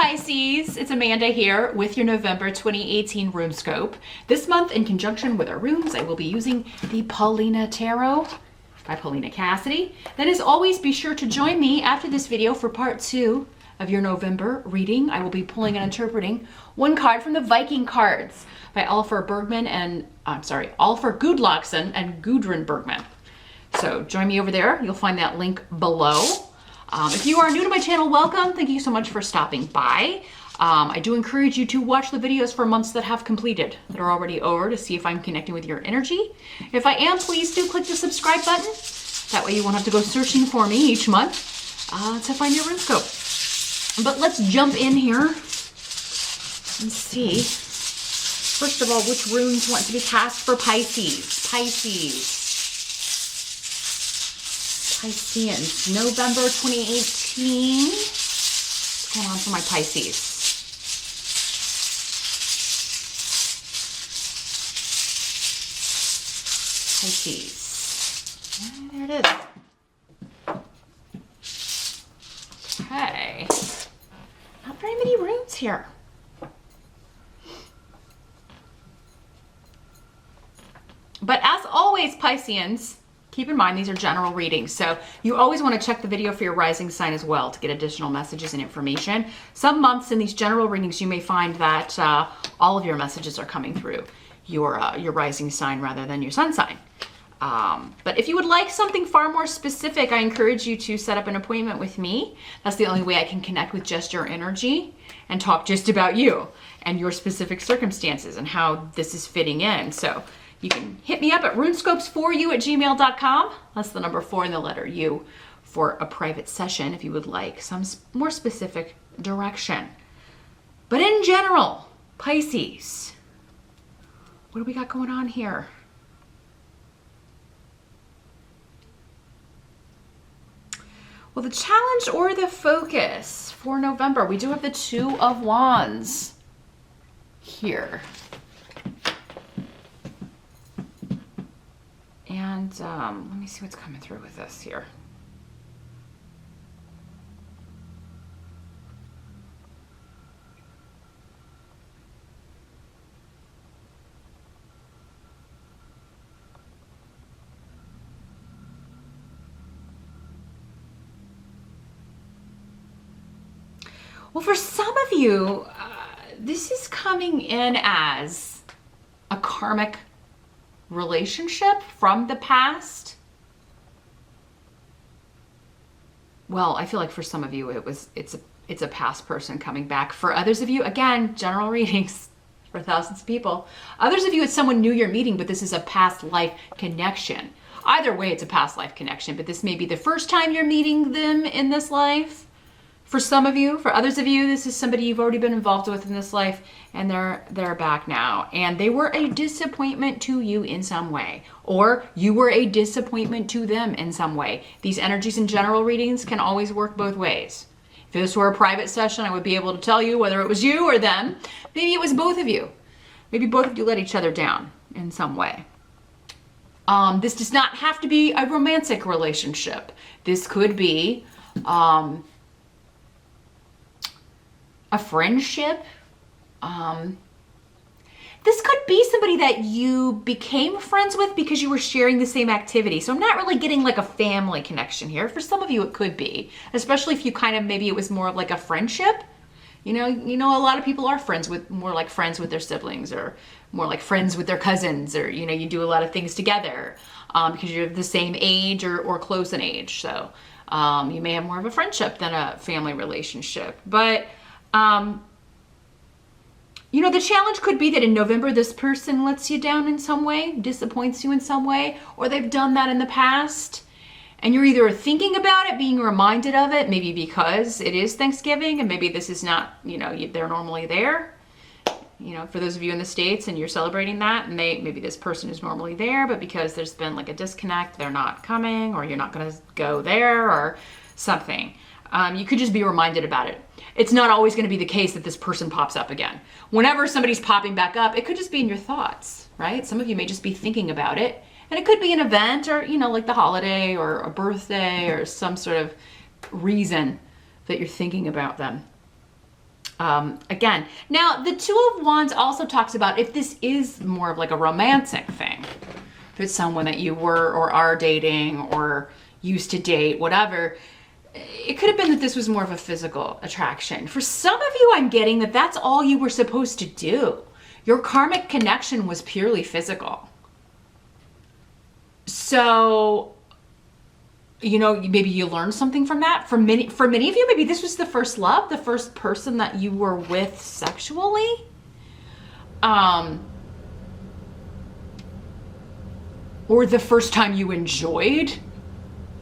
Pisces, it's Amanda here with your November 2018 RuneScope. This month, in conjunction with our runes, I will be using the Paulina Tarot by Paulina Cassidy. Then as always, be sure to join me after this video for part 2 of your November reading. I will be pulling and interpreting one card from the Viking cards by Olafur Gudlaugson and Gudrun Bergman. So join me over there. You'll find that link below. If you are new to my channel, welcome. Thank you so much for stopping by. I do encourage you to watch the videos for months that have completed, that are already over, to see if I'm connecting with your energy. If I am, please do click the subscribe button. That way you won't have to go searching for me each month to find your RuneScope. But let's jump in here and see, first of all, which runes want to be cast for Pisces. Pisceans, November 2018. What's going on for my Pisces? Pisces. And there it is. Okay. Not very many runes here. But as always, Pisceans, keep in mind, these are general readings, so you always want to check the video for your rising sign as well to get additional messages and information. Some months in these general readings, you may find that all of your messages are coming through your rising sign rather than your sun sign. But if you would like something far more specific, I encourage you to set up an appointment with me. That's the only way I can connect with just your energy and talk just about you and your specific circumstances and how this is fitting in. So you can hit me up at runescopes4u@gmail.com. That's the number 4 and the letter U for a private session if you would like some more specific direction. But in general, Pisces, what do we got going on here? Well, the challenge or the focus for November, we do have the 2 of Wands here. And let me see what's coming through with this here. Well, for some of you, this is coming in as a karmic relationship from the past. Well, I feel like for some of you it's a past person coming back. For others of you, again, general readings for thousands of people. Others of you, it's someone new you're meeting, but this is a past life connection. Either way, it's a past life connection, but this may be the first time you're meeting them in this life. For some of you, for others of you, this is somebody you've already been involved with in this life, and they're back now. And they were a disappointment to you in some way, or you were a disappointment to them in some way. These energies in general readings can always work both ways. If this were a private session, I would be able to tell you whether it was you or them. Maybe it was both of you. Maybe both of you let each other down in some way. This does not have to be a romantic relationship. This could be a friendship. This could be somebody that you became friends with because you were sharing the same activity. So I'm not really getting like a family connection here. For some of you, it could be, especially if you kind of, maybe it was more like a friendship. You know, a lot of people are friends with, more like friends with their siblings, or more like friends with their cousins, or, you do a lot of things together because you're the same age or close in age. So you may have more of a friendship than a family relationship. But the challenge could be that in November, this person lets you down in some way, disappoints you in some way, or they've done that in the past. And you're either thinking about it, being reminded of it, maybe because it is Thanksgiving, and maybe this is not, they're normally there. For those of you in the States and you're celebrating that, and maybe this person is normally there, but because there's been like a disconnect, they're not coming, or you're not going to go there, or something. You could just be reminded about it. It's not always going to be the case that this person pops up again. Whenever somebody's popping back up, it could just be in your thoughts, right? Some of you may just be thinking about it. And it could be an event, or, like the holiday or a birthday or some sort of reason that you're thinking about them. Again, now the Two of Wands also talks about if this is more of like a romantic thing. If it's someone that you were or are dating or used to date, whatever, it could have been that this was more of a physical attraction. For some of you, I'm getting that that's all you were supposed to do. Your karmic connection was purely physical. So, you know, maybe you learned something from that. For many of you, maybe this was the first love, the first person that you were with sexually. Or the first time you enjoyed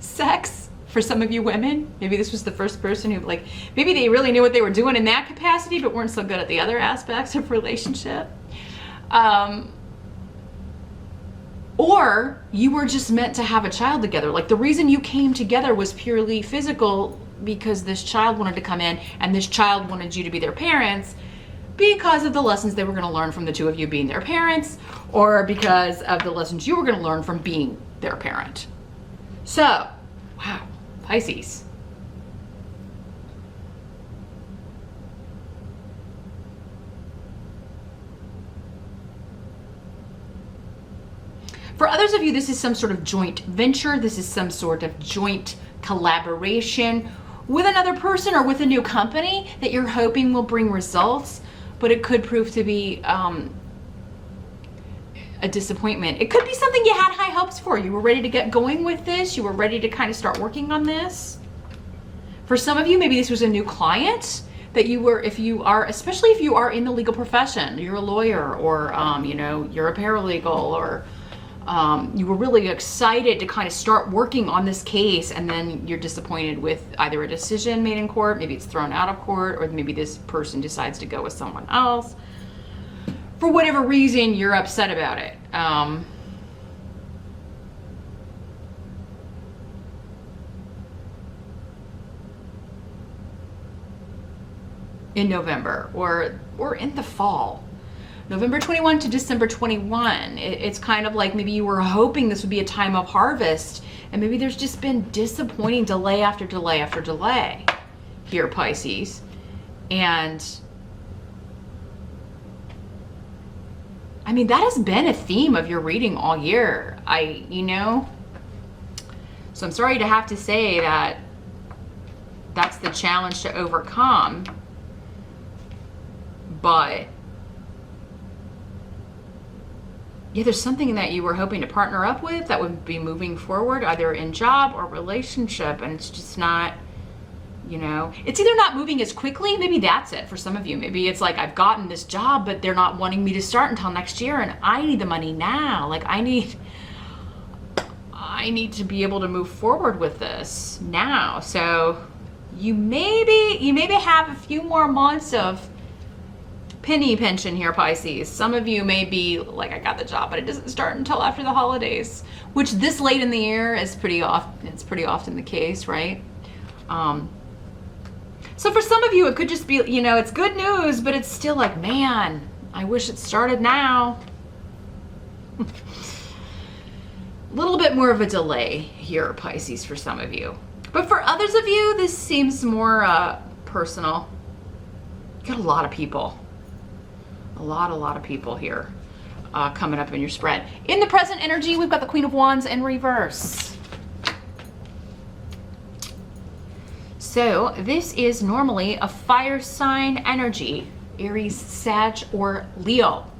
sex. For some of you women, maybe this was the first person who, like, maybe they really knew what they were doing in that capacity, but weren't so good at the other aspects of relationship. Or you were just meant to have a child together. Like, the reason you came together was purely physical because this child wanted to come in and this child wanted you to be their parents because of the lessons they were going to learn from the two of you being their parents, or because of the lessons you were going to learn from being their parent. So, wow. Pisces. For others of you, this is some sort of joint venture. This is some sort of joint collaboration with another person or with a new company that you're hoping will bring results, but it could prove to be a disappointment. It could be something you had high hopes for. You were ready to get going with this. You were ready to kind of start working on this. For some of you, maybe this was a new client that you were, especially if you are in the legal profession, you're a lawyer, or you know, you're a paralegal, or you were really excited to kind of start working on this case, and then you're disappointed with either a decision made in court, maybe it's thrown out of court, or maybe this person decides to go with someone else. For whatever reason, you're upset about it. In November or in the fall. November 21 to December 21. It's kind of like maybe you were hoping this would be a time of harvest, and maybe there's just been disappointing delay after delay after delay here, Pisces. And I mean, that has been a theme of your reading all year. So I'm sorry to have to say that that's the challenge to overcome. But yeah, there's something that you were hoping to partner up with that would be moving forward, either in job or relationship, and it's just not, it's either not moving as quickly. Maybe that's it for some of you. Maybe it's like, I've gotten this job, but they're not wanting me to start until next year, and I need the money now. Like, I need to be able to move forward with this now. So you maybe have a few more months of penny pinching here, Pisces. Some of you may be like, I got the job, but it doesn't start until after the holidays, which this late in the year is pretty often the case, right? So for some of you, it could just be, it's good news, but it's still like, man, I wish it started now. A little bit more of a delay here, Pisces, for some of you. But for others of you, this seems more personal. You got a lot of people. A lot of people here coming up in your spread. In the present energy, we've got the Queen of Wands in reverse. So this is normally a fire sign energy, Aries, Sag, or Leo.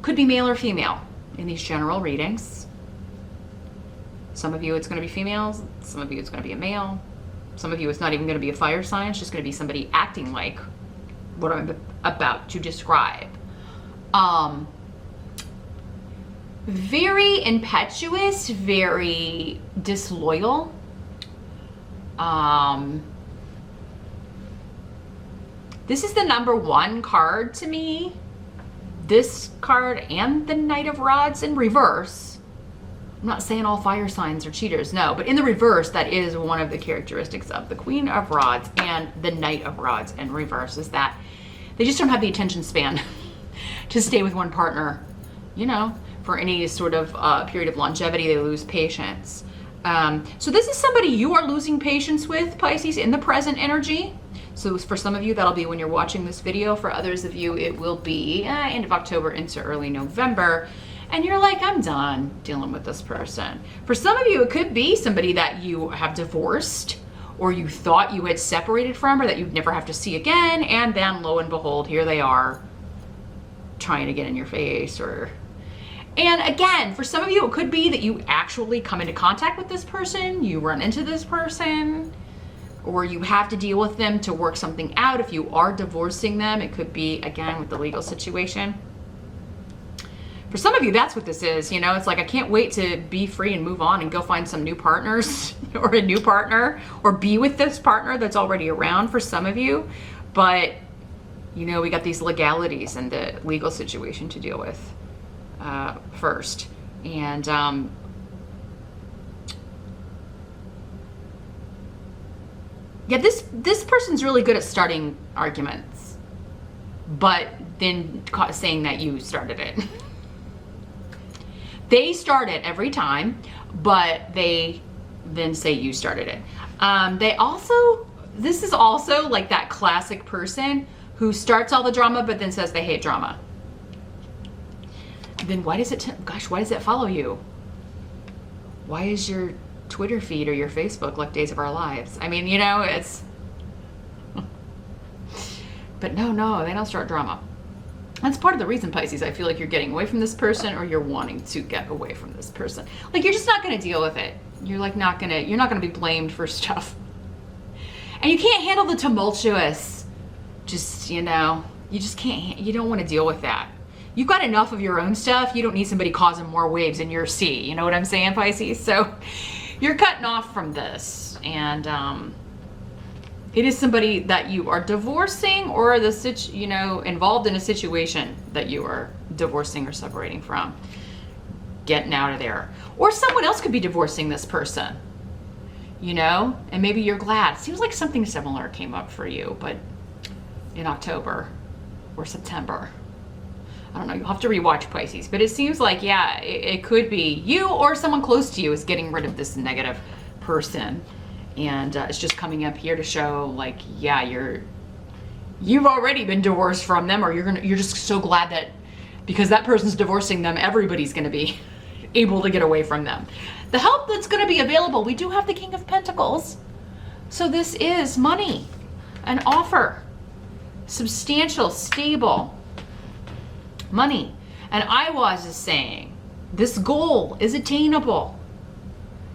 Could be male or female in these general readings. Some of you it's going to be females, some of you it's going to be a male. Some of you it's not even going to be a fire sign, it's just going to be somebody acting like what I'm about to describe. Very impetuous, very disloyal. This is the number one card to me. This card and the Knight of Rods in reverse. I'm not saying all fire signs are cheaters, no, but in the reverse, that is one of the characteristics of the Queen of Rods and the Knight of Rods in reverse, is that they just don't have the attention span to stay with one partner, for any sort of period of longevity. They lose patience. So this is somebody you are losing patience with, Pisces, in the present energy. So for some of you, that'll be when you're watching this video. For others of you, it will be end of October into early November. And you're like, I'm done dealing with this person. For some of you, it could be somebody that you have divorced, or you thought you had separated from, or that you'd never have to see again. And then lo and behold, here they are trying to get in your face. And again, for some of you, it could be that you actually come into contact with this person, you run into this person, or you have to deal with them to work something out. If you are divorcing them, it could be, again, with the legal situation. For some of you, that's what this is. You know, it's like, I can't wait to be free and move on and go find some new partners or a new partner, or be with this partner that's already around for some of you. But, you know, we got these legalities and the legal situation to deal with first. And yeah, this person's really good at starting arguments, but then saying that you started it. They start it every time, but they then say you started it. This is also like that classic person who starts all the drama, but then says they hate drama. Then why does it follow you? Why is your Twitter feed or your Facebook like Days of Our Lives? I mean, you know, it's, but no, they don't start drama. That's part of the reason, Pisces, I feel like you're getting away from this person, or you're wanting to get away from this person. Like, you're just not going to deal with it. You're like you're not going to be blamed for stuff. And you can't handle the tumultuous, you just can't, you don't want to deal with that. You've got enough of your own stuff. You don't need somebody causing more waves in your sea. You know what I'm saying, Pisces? So you're cutting off from this. And it is somebody that you are divorcing, or involved in a situation that you are divorcing or separating from. Getting out of there. Or someone else could be divorcing this person, and maybe you're glad. Seems like something similar came up for you, but in October or September. I don't know, you'll have to rewatch, Pisces, but it seems like, yeah, it could be you or someone close to you is getting rid of this negative person. And it's just coming up here to show, like, yeah, you've already been divorced from them, or you're just so glad that because that person's divorcing them, everybody's going to be able to get away from them. The help that's going to be available, we do have the King of Pentacles. So this is money, an offer, substantial, stable money. And Iwaz is saying this goal is attainable.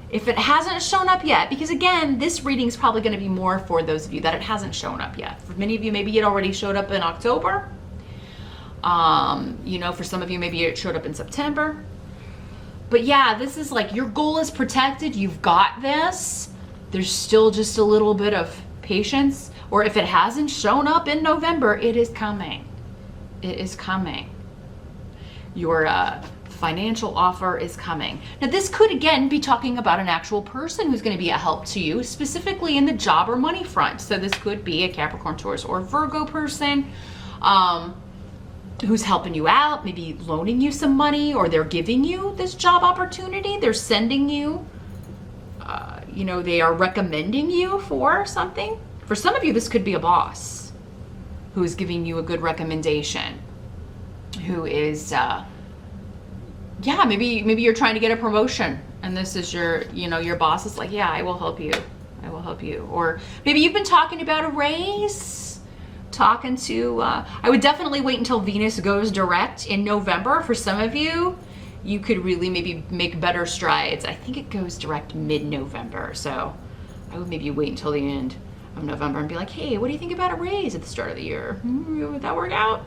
If it hasn't shown up yet, because again, this reading is probably going to be more for those of you that it hasn't shown up yet. For many of you, maybe it already showed up in October. For some of you, maybe it showed up in September. But yeah, this is like your goal is protected. You've got this. There's still just a little bit of patience. Or if it hasn't shown up in November, it is coming. It is coming. Your financial offer is coming. Now, this could again be talking about an actual person who's going to be a help to you, specifically in the job or money front. So this could be a Capricorn, Taurus, or Virgo person who's helping you out, maybe loaning you some money, or they're giving you this job opportunity. They're sending you, they are recommending you for something. For some of you, this could be a boss who is giving you a good recommendation, who is, maybe you're trying to get a promotion, and this is your boss is like, yeah, I will help you. Or maybe you've been talking about a raise, I would definitely wait until Venus goes direct in November. For some of you, you could really maybe make better strides. I think it goes direct mid-November. So I would maybe wait until the end of November and be like, hey, what do you think about a raise at the start of the year? Would that work out?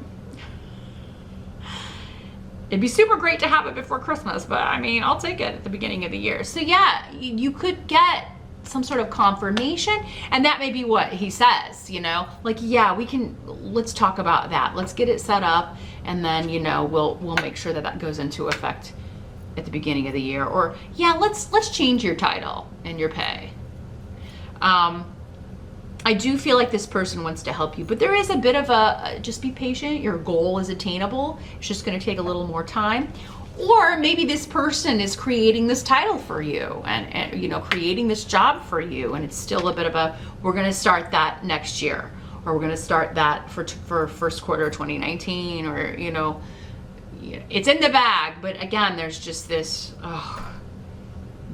It'd be super great to have it before Christmas, but I mean, I'll take it at the beginning of the year. So yeah, you could get some sort of confirmation, and that may be what he says, like, yeah, let's talk about that. Let's get it set up, and then, we'll make sure that goes into effect at the beginning of the year. Or yeah, let's change your title and your pay. I do feel like this person wants to help you, but there is a bit of just be patient. Your goal is attainable. It's just going to take a little more time. Or maybe this person is creating this title for you and creating this job for you, and it's still a bit of we're going to start that next year. or we're going to start that for first quarter of 2019, or, you know, it's in the bag. But again, there's just this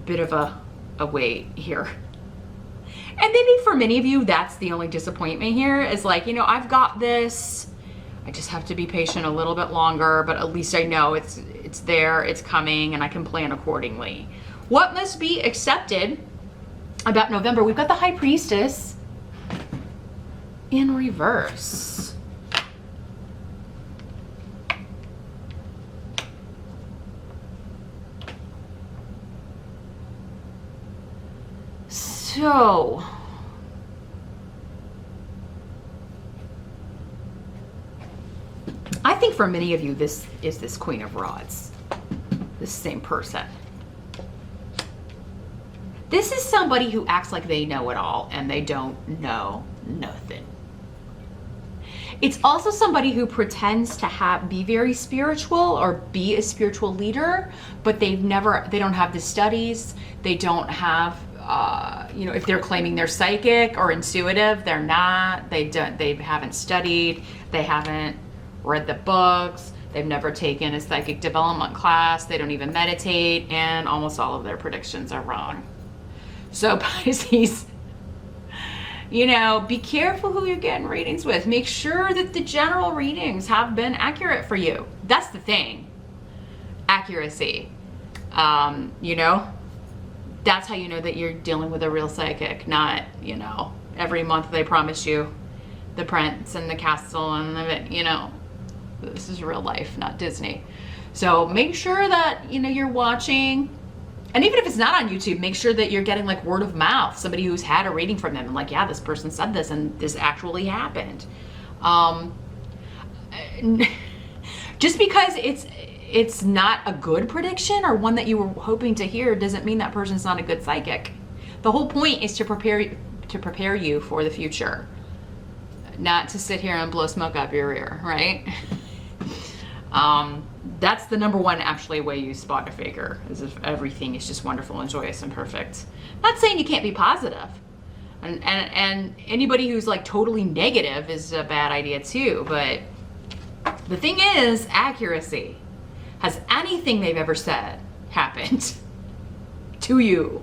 bit of a wait here. And maybe for many of you, that's the only disappointment here, is like, you know, I've got this. I just have to be patient a little bit longer, but at least I know it's there, it's coming, and I can plan accordingly. What must be accepted about November? We've got the High Priestess in reverse. So, I think for many of you, this is this Queen of Rods, this same person. This is somebody who acts like they know it all and they don't know nothing. It's also somebody who pretends to be very spiritual or be a spiritual leader, but they don't have the studies. They don't have, you know, if they're claiming they're psychic or intuitive, they're not. They haven't studied. They haven't read the books. They've never taken a psychic development class. They don't even meditate, and almost all of their predictions are wrong. So Pisces, you know, be careful who you're getting readings with. Make sure that the general readings have been accurate for you. That's the thing. Accuracy. You know, that's how you know that you're dealing with a real psychic, not, you know, every month they promise you the prince and the castle and the, you know, this is real life, not Disney. So make sure that, you know, you're watching. And even if it's not on YouTube, make sure that you're getting like word of mouth, somebody who's had a reading from them and like, yeah, this person said this and this actually happened. Just because it's not a good prediction or one that you were hoping to hear doesn't mean that person's not a good psychic. The whole point is to prepare you for the future, not to sit here and blow smoke up your ear, right? That's the number one actually way you spot a faker, is if everything is just wonderful and joyous and perfect. Not saying you can't be positive. And anybody who's like totally negative is a bad idea too. But the thing is, accuracy. Has anything they've ever said happened to you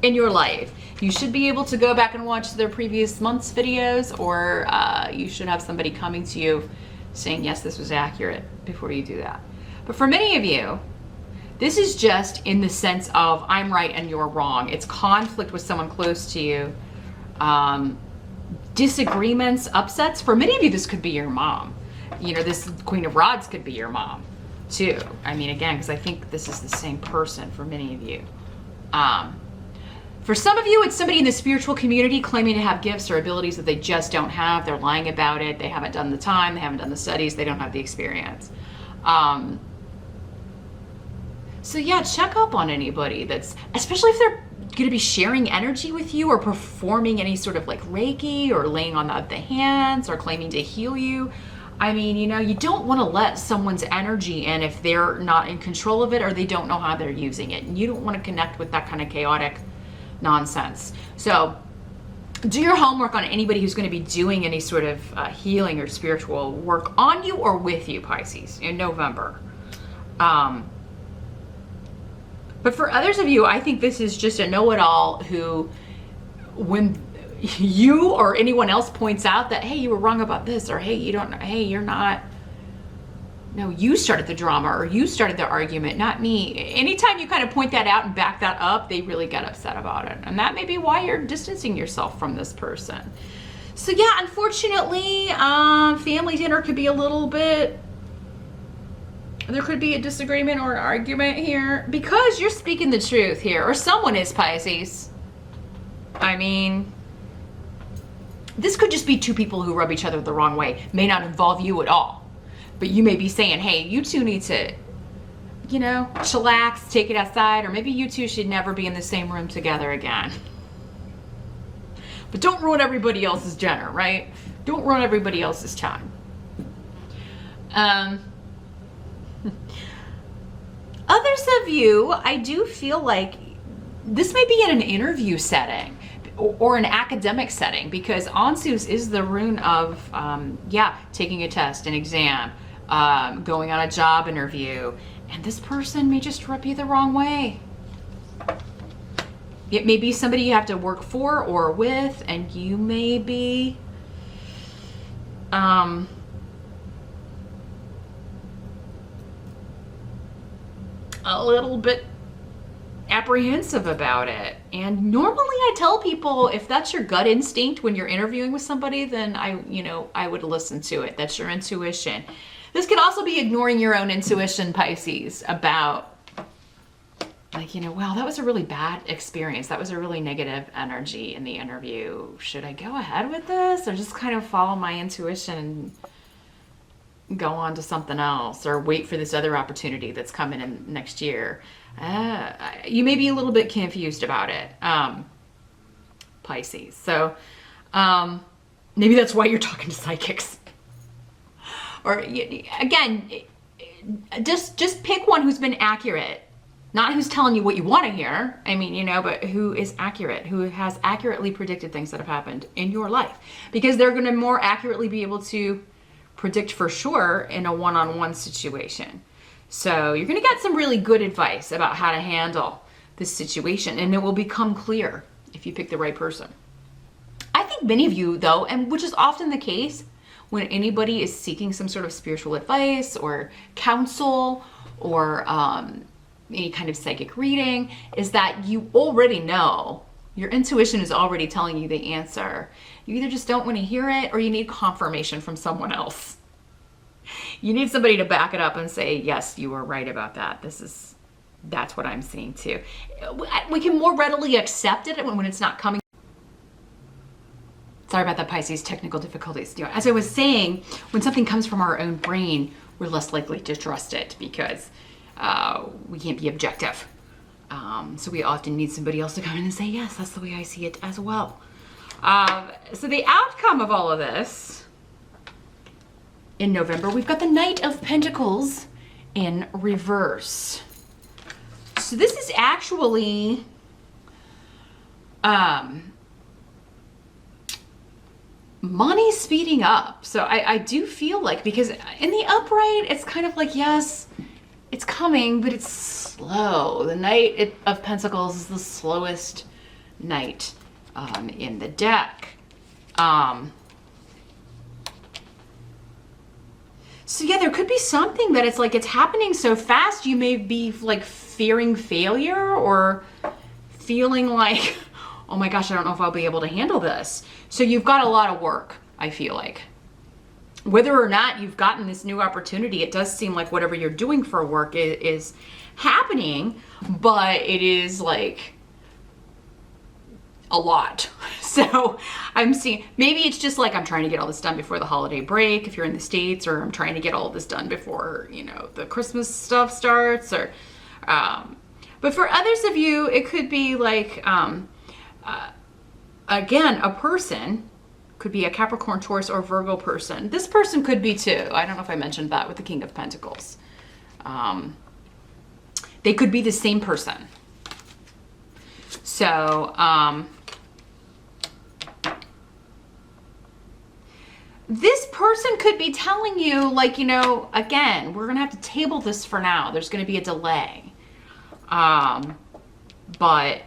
in your life? You should be able to go back and watch their previous month's videos, or you should have somebody coming to you saying, yes, this was accurate, before you do that. But for many of you, this is just in the sense of I'm right and you're wrong. It's conflict with someone close to you. Disagreements, upsets. For many of you, this could be your mom. You know, this Queen of Rods could be your mom too. I mean, again, because I think this is the same person for many of you. For some of you, it's somebody in the spiritual community claiming to have gifts or abilities that they just don't have. They're lying about it. They haven't done the time. They haven't done the studies. They don't have the experience. So yeah, check up on anybody that's, especially if they're going to be sharing energy with you or performing any sort of like Reiki or laying on the hands or claiming to heal you. I mean, you know, you don't want to let someone's energy in if they're not in control of it or they don't know how they're using it. And you don't want to connect with that kind of chaotic nonsense. So do your homework on anybody who's going to be doing any sort of healing or spiritual work on you or with you, Pisces, in November. But for others of you, I think this is just a know-it-all who, when you or anyone else points out that, hey, you were wrong about this, or hey, you're not, no, you started the drama or you started the argument, not me. Anytime you kind of point that out and back that up, they really get upset about it. And that may be why you're distancing yourself from this person. So yeah, unfortunately, family dinner could be a little bit, there could be a disagreement or an argument here because you're speaking the truth here, or someone is, Pisces. I mean, this could just be two people who rub each other the wrong way. May not involve you at all. But you may be saying, hey, you two need to, you know, chillax, take it outside, or maybe you two should never be in the same room together again. But don't ruin everybody else's dinner, right? Don't ruin everybody else's time. Others of you, I do feel like this may be in an interview setting, or an academic setting, because Ansus is the rune of, taking a test, an exam, going on a job interview, and this person may just rub you the wrong way. It may be somebody you have to work for or with, and you may be a little bit apprehensive about it. And normally I tell people, if that's your gut instinct when you're interviewing with somebody, then I would listen to it. That's your intuition. This could also be ignoring your own intuition, Pisces, about like, wow, that was a really bad experience. That was a really negative energy in the interview. Should I go ahead with this, or just kind of follow my intuition and go on to something else, or wait for this other opportunity that's coming in next year? You may be a little bit confused about it, Pisces. So maybe that's why you're talking to psychics. Or again, just pick one who's been accurate. Not who's telling you what you want to hear, but who is accurate, who has accurately predicted things that have happened in your life. Because they're going to more accurately be able to predict for sure in a one-on-one situation. So you're going to get some really good advice about how to handle this situation, and it will become clear if you pick the right person. I think many of you, though, and which is often the case when anybody is seeking some sort of spiritual advice or counsel or any kind of psychic reading, is that you already know. Your intuition is already telling you the answer. You either just don't want to hear it, or you need confirmation from someone else. You need somebody to back it up and say, yes, you were right about that. That's what I'm seeing too. We can more readily accept it when it's not coming. Sorry about that, Pisces, technical difficulties. As I was saying, when something comes from our own brain, we're less likely to trust it because we can't be objective. So we often need somebody else to come in and say, yes, that's the way I see it as well. So the outcome of all of this, in November, we've got the Knight of Pentacles in reverse. So this is actually money speeding up. So I do feel like, because in the upright, it's kind of like, yes, it's coming, but it's slow. The Knight of Pentacles is the slowest knight in the deck. So yeah, there could be something that it's like it's happening so fast, you may be like fearing failure or feeling like, oh my gosh, I don't know if I'll be able to handle this. So you've got a lot of work, I feel like. Whether or not you've gotten this new opportunity, it does seem like whatever you're doing for work is happening, but it is like a lot. So I'm seeing, maybe it's just like I'm trying to get all this done before the holiday break if you're in the States, or I'm trying to get all of this done before, the Christmas stuff starts, or but for others of you, it could be like again, a person could be a Capricorn, Taurus, or Virgo person. This person could be too. I don't know if I mentioned that with the King of Pentacles. They could be the same person. So this person could be telling you, like, again, we're going to have to table this for now. There's going to be a delay. But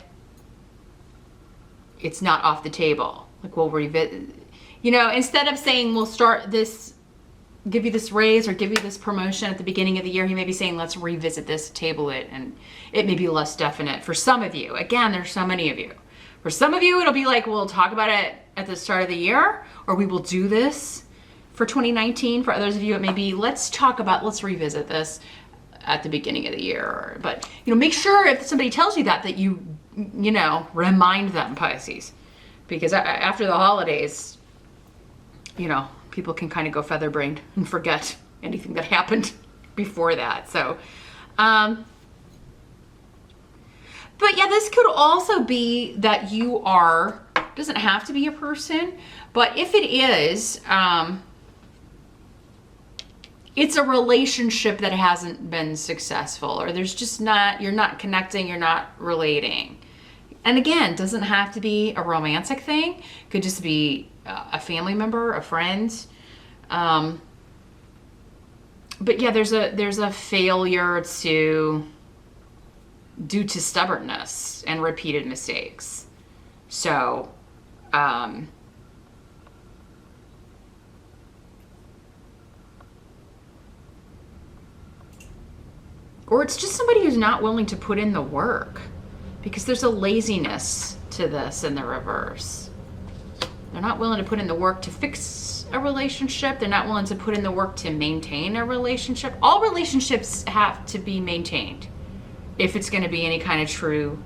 it's not off the table. Like, we'll revisit, instead of saying we'll start this, give you this raise or give you this promotion at the beginning of the year, he may be saying, let's revisit this, table it, and it may be less definite. For some of you, again, there's so many of you. For some of you, it'll be like, we'll talk about it at the start of the year, or we will do this for 2019. For others of you, it may be, let's revisit this at the beginning of the year. But, make sure if somebody tells you that you, remind them, Pisces. Because after the holidays, people can kind of go feather-brained and forget anything that happened before that. So, but yeah, this could also be that you are, doesn't have to be a person, but if it is, it's a relationship that hasn't been successful, or there's just not, you're not connecting, you're not relating. And again, doesn't have to be a romantic thing. Could just be a family member, a friend. But yeah, there's a failure due to stubbornness and repeated mistakes. So, or it's just somebody who's not willing to put in the work, because there's a laziness to this in the reverse. They're not willing to put in the work to fix a relationship. They're not willing to put in the work to maintain a relationship. All relationships have to be maintained if it's going to be any kind of true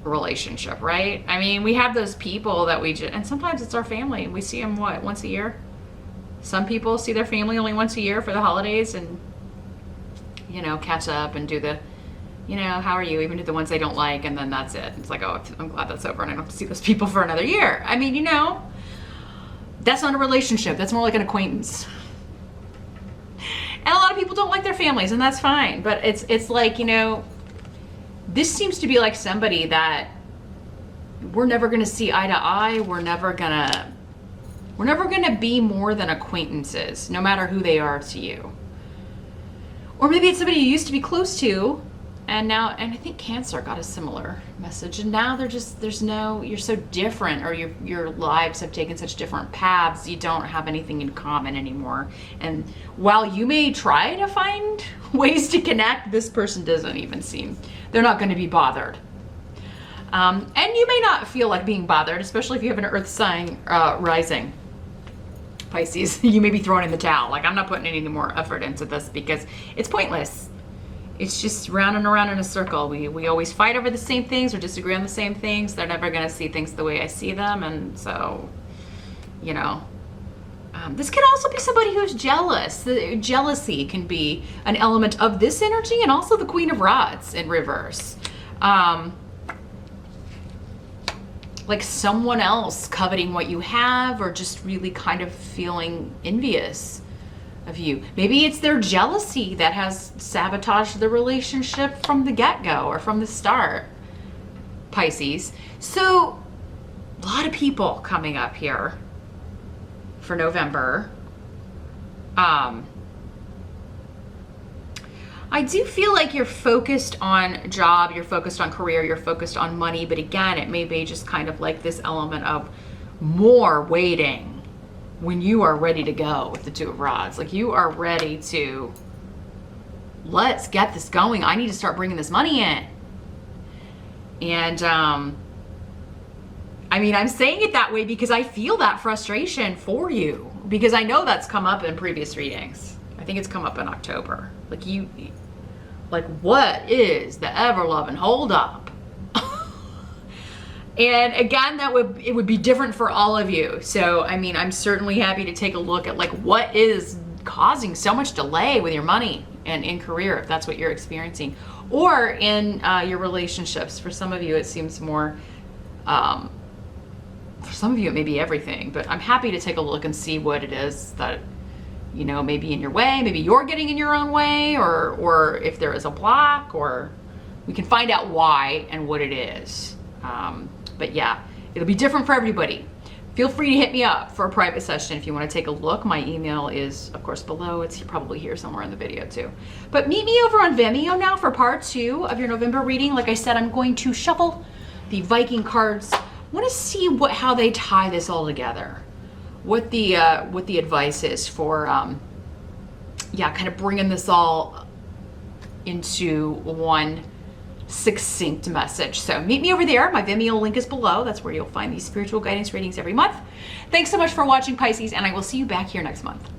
relationship, right? I mean, we have those people that and sometimes it's our family, and we see them, once a year? Some people see their family only once a year for the holidays and, catch up and do the, how are you? Even do the ones they don't like, and then that's it. It's like, oh, I'm glad that's over and I don't have to see those people for another year. I mean, that's not a relationship. That's more like an acquaintance. And a lot of people don't like their families, and that's fine. But it's like, this seems to be like somebody that we're never going to see eye to eye. We're never going to be more than acquaintances, no matter who they are to you. Or maybe it's somebody you used to be close to, and I think Cancer got a similar message, and now you're so different, or your lives have taken such different paths, you don't have anything in common anymore. And while you may try to find ways to connect, this person doesn't even they're not going to be bothered. And you may not feel like being bothered, especially if you have an earth sign rising. Pisces, you may be throwing in the towel. Like, I'm not putting any more effort into this because it's pointless. It's just round and around in a circle. We always fight over the same things or disagree on the same things. They're never going to see things the way I see them. And so, this could also be somebody who's jealous. Jealousy can be an element of this energy, and also the Queen of Rods in reverse. Like someone else coveting what you have, or just really kind of feeling envious of you. Maybe it's their jealousy that has sabotaged the relationship from the get-go or from the start, Pisces. So a lot of people coming up here for November. I do feel like you're focused on job, you're focused on career, you're focused on money, but again, it may be just kind of like this element of more waiting when you are ready to go with the Two of Rods. Like, you are ready to, let's get this going. I need to start bringing this money in. And I'm saying it that way because I feel that frustration for you, because I know that's come up in previous readings. I think it's come up in October. Like, what is the ever-loving hold-up? And again, it would be different for all of you. So, I'm certainly happy to take a look at what is causing so much delay with your money and in career, if that's what you're experiencing, or in your relationships. For some of you, it seems more, for some of you, it may be everything, but I'm happy to take a look and see what it is that, maybe in your way, maybe you're getting in your own way, or if there is a block, or we can find out why and what it is. But yeah, it'll be different for everybody. Feel free to hit me up for a private session if you want to take a look. My email is, of course, below. It's probably here somewhere in the video too. But meet me over on Vimeo now for part 2 of your November reading. Like I said, I'm going to shuffle the Viking cards. I want to see how they tie this all together. What the advice is for, kind of bringing this all into one succinct message. So meet me over there. My Vimeo link is below. That's where you'll find these spiritual guidance readings every month. Thanks so much for watching, Pisces, and I will see you back here next month.